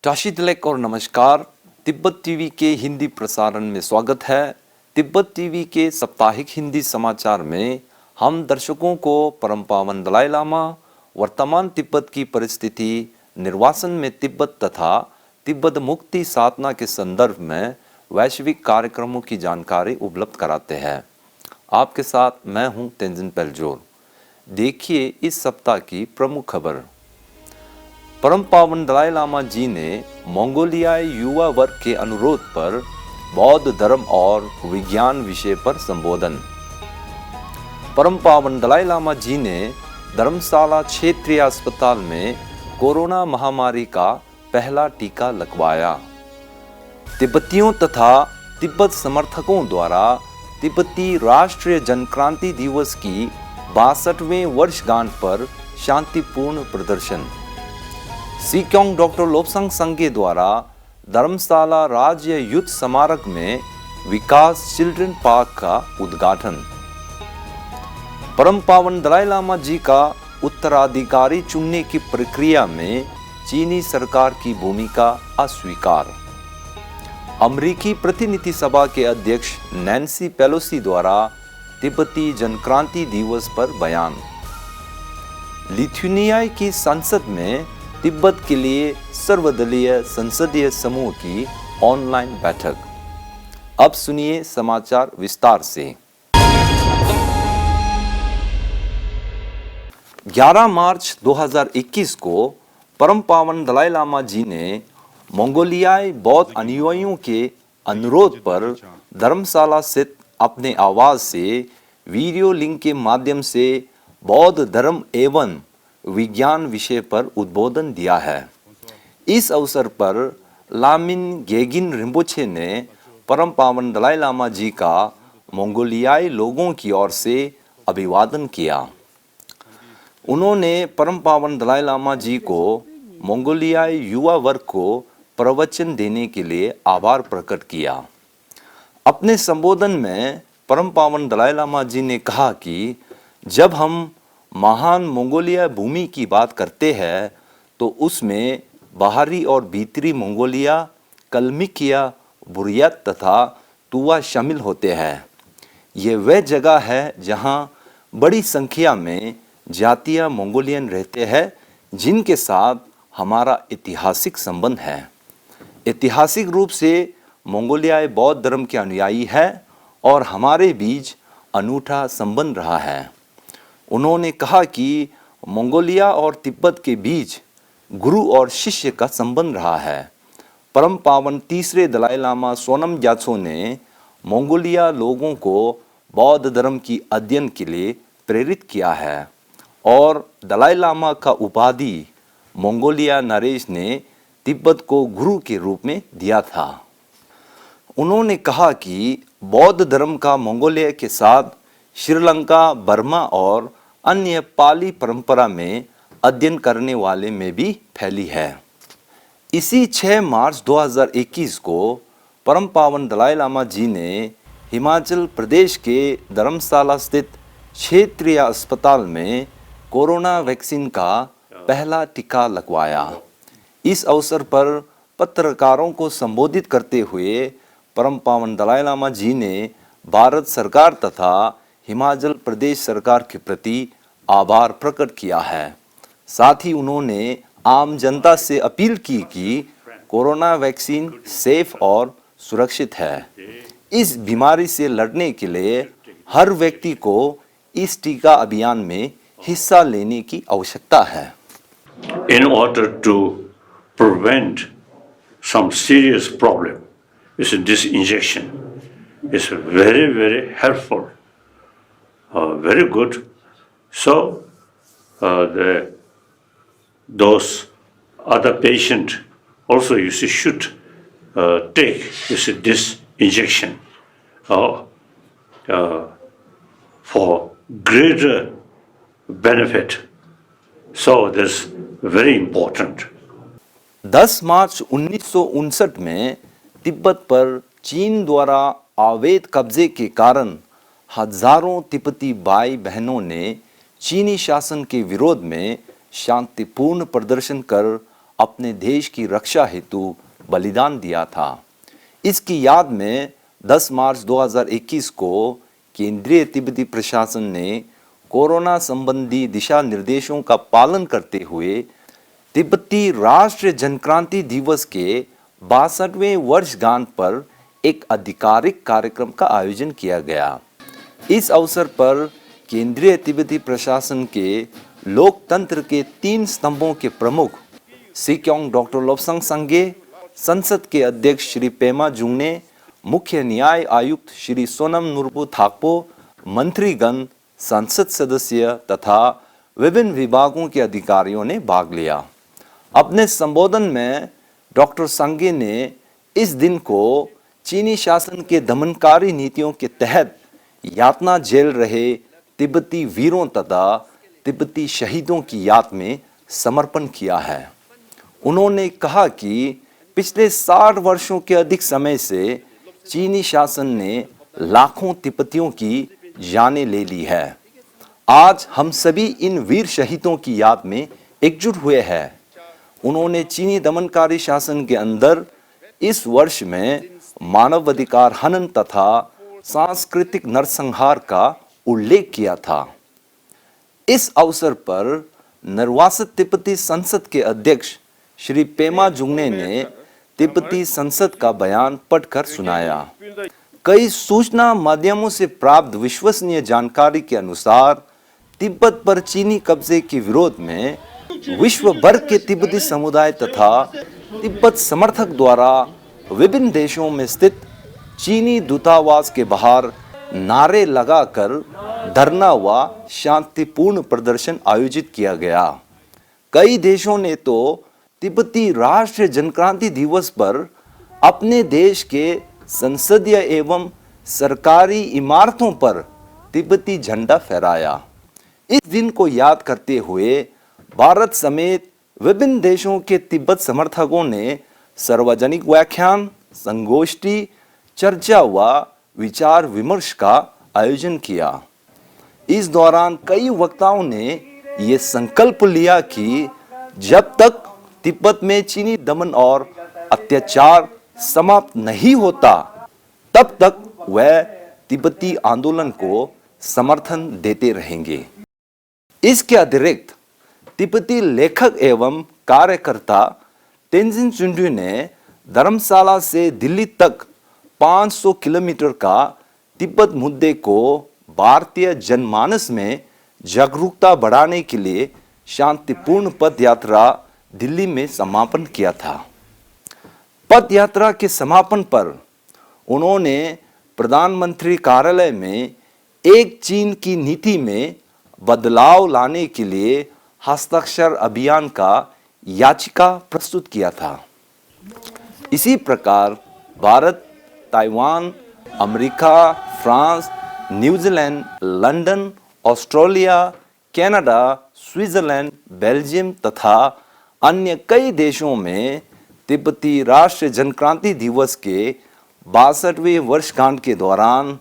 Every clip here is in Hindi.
टाशी तिलक और नमस्कार। तिब्बत टीवी के हिंदी प्रसारण में स्वागत है। तिब्बत टीवी के साप्ताहिक हिंदी समाचार में हम दर्शकों को परम पावन दलाई लामा, वर्तमान तिब्बत की परिस्थिति, निर्वासन में तिब्बत तथा तिब्बत मुक्ति साधना के संदर्भ में वैश्विक कार्यक्रमों की जानकारी उपलब्ध कराते हैं। आपके साथ मैं हूं तेंजिन पेलजोर। देखिए इस सप्ताह की प्रमुख खबर। परम पावन दलाई लामा जी ने मंगोलियाई युवा वर्ग के अनुरोध पर बौद्ध धर्म और विज्ञान विषय पर संबोधन। परम पावन दलाई लामा जी ने धर्मशाला क्षेत्रीय अस्पताल में कोरोना महामारी का पहला टीका लगवाया। तिब्बतियों तथा तिब्बत समर्थकों द्वारा तिब्बती राष्ट्रीय जनक्रांति दिवस की 62वें वर्षगांठ पर शांतिपूर्ण प्रदर्शन। सीक्योंग डॉक्टर लोब्सांग संघे द्वारा धर्मशाला राज्य युद्ध स्मारक में विकास चिल्ड्रन पार्क का उद्घाटन। परम पावन दलाई लामा जी का उत्तराधिकारी चुनने की प्रक्रिया में चीनी सरकार की भूमिका अस्वीकार। अमेरिकी प्रतिनिधि सभा के अध्यक्ष नैन्सी पेलोसी द्वारा तिब्बती जनक्रांति दिवस पर बयान। लिथुनिया की संसद में तिब्बत के लिए सर्वदलीय संसदीय समूह की ऑनलाइन बैठक। अब सुनिए समाचार विस्तार से। 11 मार्च 2021 को परम पावन दलाई लामा जी ने मंगोलियाई बौद्ध अनुयायियों के अनुरोध पर धर्मशाला स्थित अपने आवास से वीडियो लिंक के माध्यम से बौद्ध धर्म एवं विज्ञान विषय पर उद्बोधन दिया है। इस अवसर पर लामिन गेगिन रिम्पोछे ने परम पावन दलाई लामा जी का मंगोलियाई लोगों की ओर से अभिवादन किया। उन्होंने परम पावन दलाई लामा जी को मंगोलियाई युवा वर्ग को प्रवचन देने के लिए आभार प्रकट किया। अपने संबोधन में परम पावन दलाई लामा जी ने कहा कि जब हम महान मंगोलिया भूमि की बात करते हैं तो उसमें बाहरी और भीतरी मंगोलिया, कलमिकिया, बुरियत तथा तुवा शामिल होते हैं। ये वह जगह है जहां बड़ी संख्या में जातीय मंगोलियन रहते हैं जिनके साथ हमारा ऐतिहासिक संबंध है। ऐतिहासिक रूप से मंगोलियाई बौद्ध धर्म के अनुयायी है और हमारे बीच अनूठा संबंध रहा है। उन्होंने कहा कि मंगोलिया और तिब्बत के बीच गुरु और शिष्य का संबंध रहा है। परम पावन तीसरे दलाई लामा सोनम ग्यात्सो ने मंगोलिया लोगों को बौद्ध धर्म की अध्ययन के लिए प्रेरित किया है और दलाई लामा का उपाधि मंगोलिया नरेश ने तिब्बत को गुरु के रूप में दिया था। उन्होंने कहा कि बौद्ध धर्म का मंगोलिया के साथ श्रीलंका, बर्मा और अन्य पाली परंपरा में अध्ययन करने वाले में भी फैली है। इसी 6 मार्च 2021 को परम पावन दलाई लामा जी ने हिमाचल प्रदेश के धर्मशाला स्थित क्षेत्रीय अस्पताल में कोरोना वैक्सीन का पहला टीका लगवाया। इस अवसर पर पत्रकारों को संबोधित करते हुए परम पावन दलाई लामा जी ने भारत सरकार तथा हिमाचल प्रदेश सरकार के प्रति आभार प्रकट किया है। साथ ही उन्होंने आम जनता से अपील की कि कोरोना वैक्सीन सेफ और सुरक्षित है। इस बीमारी से लड़ने के लिए हर व्यक्ति को इस टीका अभियान में हिस्सा लेने की आवश्यकता है। In order to prevent some serious problem, this injection is very helpful. Very good. So those other patient also should take this injection for greater benefit. So that's very important. 10 मार्च 1959 में तिब्बत पर चीन द्वारा अवैध कब्जे के कारण हजारों तिब्बती भाई बहनों ने चीनी शासन के विरोध में शांतिपूर्ण प्रदर्शन कर अपने देश की रक्षा हेतु बलिदान दिया था। इसकी याद में 10 मार्च 2021 को केंद्रीय तिब्बती प्रशासन ने कोरोना संबंधी दिशा निर्देशों का पालन करते हुए तिब्बती राष्ट्रीय जनक्रांति दिवस के 62वें वर्षगांठ पर एक आधिकारिक कार्यक्रम का आयोजन किया गया। इस अवसर पर केंद्रीय तिब्बती प्रशासन के लोकतंत्र के 3 स्तंभों के प्रमुख सिक्योंग डॉक्टर लोब्संग संगे, संसद के अध्यक्ष श्री पेमा जुंगने, मुख्य न्याय आयुक्त श्री सोनम नुरबू थाकपो, मंत्रीगण, संसद सदस्य तथा विभिन्न विभागों के अधिकारियों ने भाग लिया। अपने संबोधन में डॉक्टर संगे ने इस दिन को चीनी शासन के दमनकारी नीतियों के तहत यातना झेल रहे तिब्बती वीरों तथा तिब्बती शहीदों की याद में समर्पण किया है। उन्होंने कहा कि पिछले 60 वर्षों के अधिक समय से चीनी शासन ने लाखों तिब्बतियों की जानें ले ली है। आज हम सभी इन वीर शहीदों की याद में एकजुट हुए हैं। उन्होंने चीनी दमनकारी शासन के अंदर इस वर्ष में मानवाधिकार हनन तथा सांस्कृतिक नरसंहार का उल्लेख किया था। इस अवसर पर निर्वासित तिब्बती संसद के अध्यक्ष श्री पेमा जुंगने ने तिब्बती संसद का बयान पढ़कर सुनाया। कई सूचना माध्यमों से प्राप्त विश्वसनीय जानकारी के अनुसार तिब्बत पर चीनी कब्जे के विरोध में विश्व भर के तिब्बती समुदाय तथा तिब्बत समर्थक द्वारा विभिन्न देशों में स्थित चीनी दूतावास के बाहर नारे लगाकर धरना व शांतिपूर्ण प्रदर्शन आयोजित किया गया। कई देशों ने तो तिब्बती राष्ट्रीय जनक्रांति दिवस पर अपने देश के संसदीय एवं सरकारी इमारतों पर तिब्बती झंडा फहराया। इस दिन को याद करते हुए भारत समेत विभिन्न देशों के तिब्बत समर्थकों ने सार्वजनिक व्याख्यान, संगोष्ठी, चर्चा व विचार विमर्श का आयोजन किया। इस दौरान कई वक्ताओं ने ये संकल्प लिया कि जब तक तिब्बत में चीनी दमन और अत्याचार समाप्त नहीं होता, तब तक वह तिब्बती आंदोलन को समर्थन देते रहेंगे। इसके अतिरिक्त तिब्बती लेखक एवं कार्यकर्ता तेंजिन चिंड्यू ने धर्मशाला से दिल्ली तक 500 किलोमीटर का तिब्बत मुद्दे को भारतीय जनमानस में जागरूकता बढ़ाने के लिए शांतिपूर्ण पद यात्रा दिल्ली में समापन किया था। पद यात्रा के समापन पर उन्होंने प्रधानमंत्री कार्यालय में एक चीन की नीति में बदलाव लाने के लिए हस्ताक्षर अभियान का याचिका प्रस्तुत किया था। इसी प्रकार Bharat, Taiwan, America, France, New Zealand, London, Australia, Canada, Switzerland, Belgium तथा अन्य कई देशों में तिब्बती राष्ट्रीय जनक्रांति दिवस के 62वें वर्षगांठ के दौरान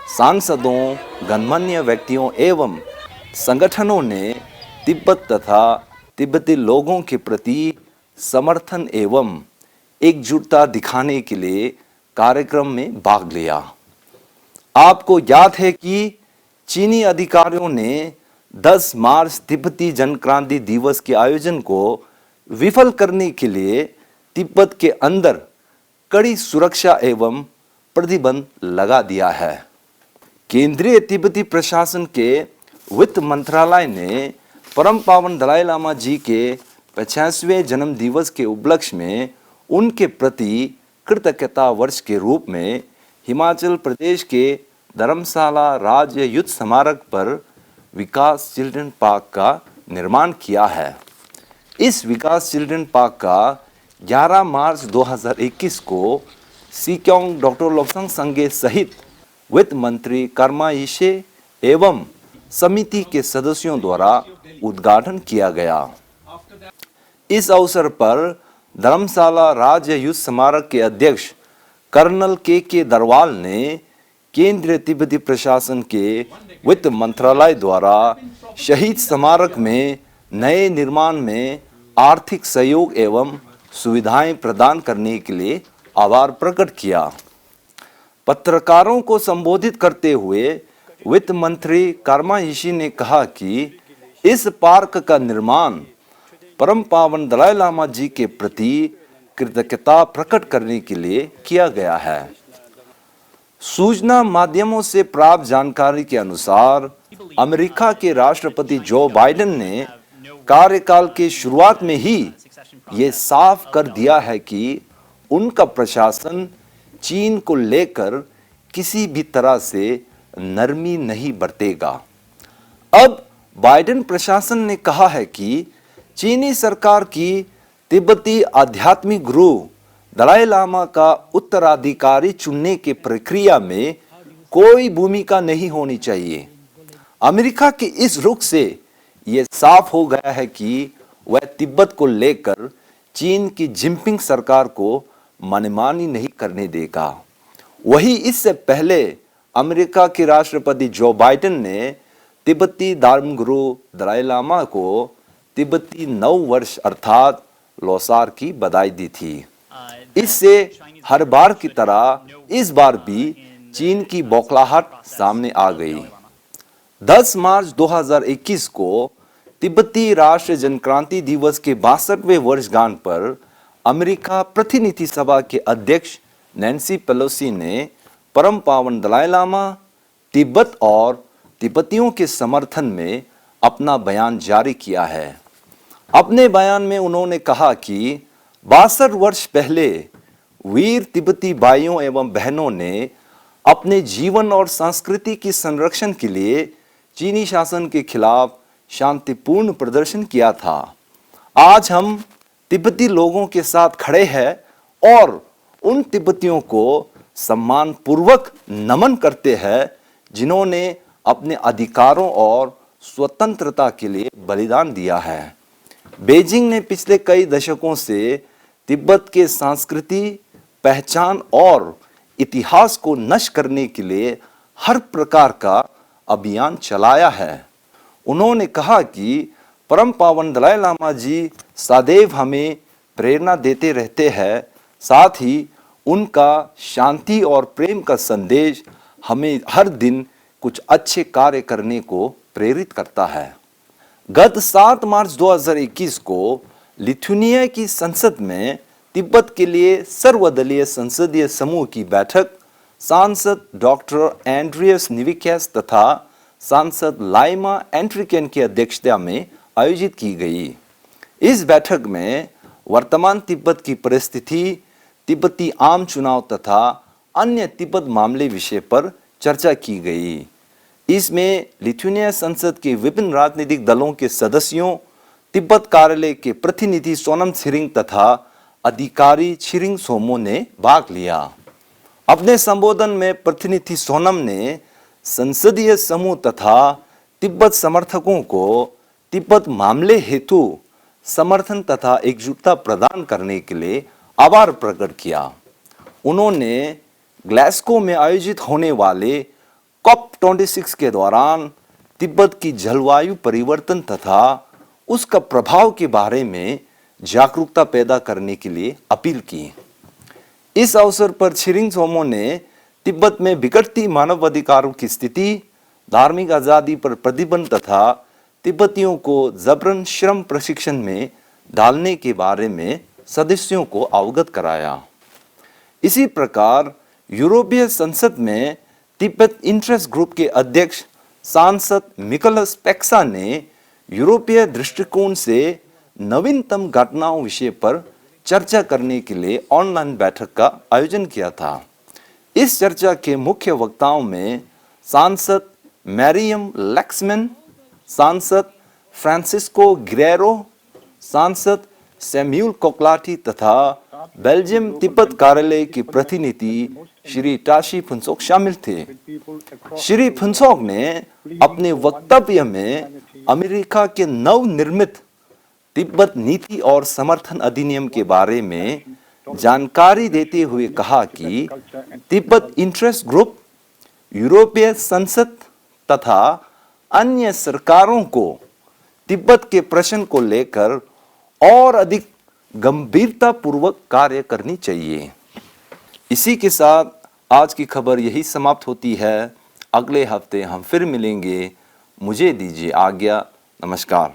सांसदों, गणमान्य व्यक्तियों एवं संगठनों ने तिब्बत तथा तिब्बती लोगों के प्रति समर्थन एवं एकजुटता दिखाने के लिए कार्यक्रम में भाग लिया। आपको याद है कि चीनी अधिकारियों ने 10 मार्च तिब्बती जनक्रांति दिवस के आयोजन को विफल करने के लिए तिब्बत के अंदर कड़ी सुरक्षा एवं प्रतिबंध लगा दिया है। केंद्रीय तिब्बती प्रशासन के वित्त मंत्रालय ने परम पावन दलाई लामा जी के 85वें जन्म दिवस के उपलक्ष्य में उनके प्रति कृतज्ञता वर्ष के रूप में हिमाचल प्रदेश के धर्मशाला राज्य युद्ध स्मारक पर विकास चिल्ड्रन पार्क का निर्माण किया है। इस विकास चिल्ड्रन पार्क का 11 मार्च 2021 को सिक्योंग डॉक्टर लोब्संग संगे सहित वित्त मंत्री कर्मा यिशे एवं समिति के सदस्यों द्वारा उद्घाटन किया गया। इस अवसर पर धर्मशाला राज्य युद्ध स्मारक के अध्यक्ष कर्नल के दरवाल ने केंद्रीय तिब्बती प्रशासन के वित्त मंत्रालय द्वारा शहीद स्मारक में नए निर्माण में आर्थिक सहयोग एवं सुविधाएं प्रदान करने के लिए आभार प्रकट किया। पत्रकारों को संबोधित करते हुए वित्त मंत्री कर्मायशी ने कहा कि इस पार्क का निर्माण परम पावन दलाई लामा जी के प्रति कृतज्ञता प्रकट करने के लिए किया गया है। सूचना माध्यमों से प्राप्त जानकारी के अनुसार अमेरिका के राष्ट्रपति जो बाइडेन ने कार्यकाल के शुरुआत में ही ये साफ कर दिया है कि उनका प्रशासन चीन को लेकर किसी भी तरह से नरमी नहीं बरतेगा। अब बाइडेन प्रशासन ने कहा है कि चीनी सरकार की तिब्बती आध्यात्मिक गुरु दलाई लामा का उत्तराधिकारी चुनने की प्रक्रिया में कोई भूमिका नहीं होनी चाहिए। अमेरिका के इस रुख से यह साफ हो गया है कि वह तिब्बत को लेकर चीन की जिनपिंग सरकार को मनमानी नहीं करने देगा। वही इससे पहले अमेरिका के राष्ट्रपति जो बाइडेन ने तिब्बती धर्मगुरु दलाई लामा को तिब्बती नव वर्ष अर्थात लोसार की बधाई दी थी। इससे हर बार की तरह इस बार भी चीन की बौखलाहट सामने आ गई। 10 मार्च 2021 को तिब्बती राष्ट्रीय जनक्रांति दिवस के 62वें वर्षगांठ पर अमेरिका प्रतिनिधि सभा के अध्यक्ष नैन्सी पेलोसी ने परम पावन दलाई लामा, तिब्बत और तिब्बतियों के समर्थन में अपना बयान जारी किया है। अपने बयान में उन्होंने कहा कि 62 वर्ष पहले वीर तिब्बती भाइयों एवं बहनों ने अपने जीवन और संस्कृति की संरक्षण के लिए चीनी शासन के खिलाफ शांतिपूर्ण प्रदर्शन किया था। आज हम तिब्बती लोगों के साथ खड़े हैं और उन तिब्बतियों को सम्मान पूर्वक नमन करते हैं जिन्होंने अपने अधिकारों और स्वतंत्रता के लिए बलिदान दिया है। बीजिंग ने पिछले कई दशकों से तिब्बत के संस्कृति, पहचान और इतिहास को नष्ट करने के लिए हर प्रकार का अभियान चलाया है। उन्होंने कहा कि परम पावन दलाई लामा जी सदैव हमें प्रेरणा देते रहते हैं, साथ ही उनका शांति और प्रेम का संदेश हमें हर दिन कुछ अच्छे कार्य करने को प्रेरित करता है। गत 7 मार्च 2021 को लिथुनिया की संसद में तिब्बत के लिए सर्वदलीय संसदीय समूह की बैठक सांसद डॉक्टर एंड्रियस निविकेस तथा सांसद लाइमा एंट्रिकेन की अध्यक्षता में आयोजित की गई। इस बैठक में वर्तमान तिब्बत की परिस्थिति, तिब्बती आम चुनाव तथा अन्य तिब्बत मामले विषय पर चर्चा की गई। इसमें लिथुनिया संसद के विभिन्न राजनीतिक दलों के सदस्यों, तिब्बत कार्यालय के प्रतिनिधि सोनम छिरिंग तथा अधिकारी छिरिंग सोमो ने भाग लिया। अपने संबोधन में प्रतिनिधि सोनम ने संसदीय समूह तथा तिब्बत समर्थकों को तिब्बत मामले हेतु समर्थन तथा एकजुटता प्रदान करने के लिए आभार प्रकट किया। उन्होंने ग्लासगो में आयोजित होने वाले COP26 के दौरान तिब्बत की जलवायु परिवर्तन तथा उसका प्रभाव के बारे में जागरूकता पैदा करने के लिए अपील की। इस अवसर पर छिरिंग सोमो ने तिब्बत में बिगड़ती मानवाधिकारों की स्थिति, धार्मिक आज़ादी पर प्रतिबंध तथा तिब्बतियों को जबरन श्रम प्रशिक्षण में डालने के बारे में सदस्यों को अवगत कराया। इसी प्रकार यूरोपीय संसद में तिब्बत इंटरेस्ट ग्रुप के अध्यक्ष सांसद मिकोलस पेक्सा ने यूरोपीय दृष्टिकोण से नवीनतम घटनाओं विषय पर चर्चा करने के लिए ऑनलाइन बैठक का आयोजन किया था। इस चर्चा के मुख्य वक्ताओं में सांसद मैरियम लैक्समैन, सांसद फ्रांसिस्को गिरेरो, सांसद सैम्यूल कोकलाटी तथा बेल्जियम तिब्बत कार्यालय के प्रतिनिधि श्री टाशी फुनसोक शामिल थे। श्री फुनसोक ने अपने वक्तव्य में अमेरिका के नवनिर्मित तिब्बत नीति और समर्थन अधिनियम के बारे में जानकारी देते हुए कहा कि तिब्बत इंटरेस्ट ग्रुप, यूरोपीय संसद तथा अन्य सरकारों को तिब्बत के प्रश्न को लेकर और अधिक गंभीरतापूर्वक कार्य करनी चाहिए। इसी के साथ आज की खबर यही समाप्त होती है। अगले हफ्ते हम फिर मिलेंगे। मुझे दीजिए आज्ञा। नमस्कार।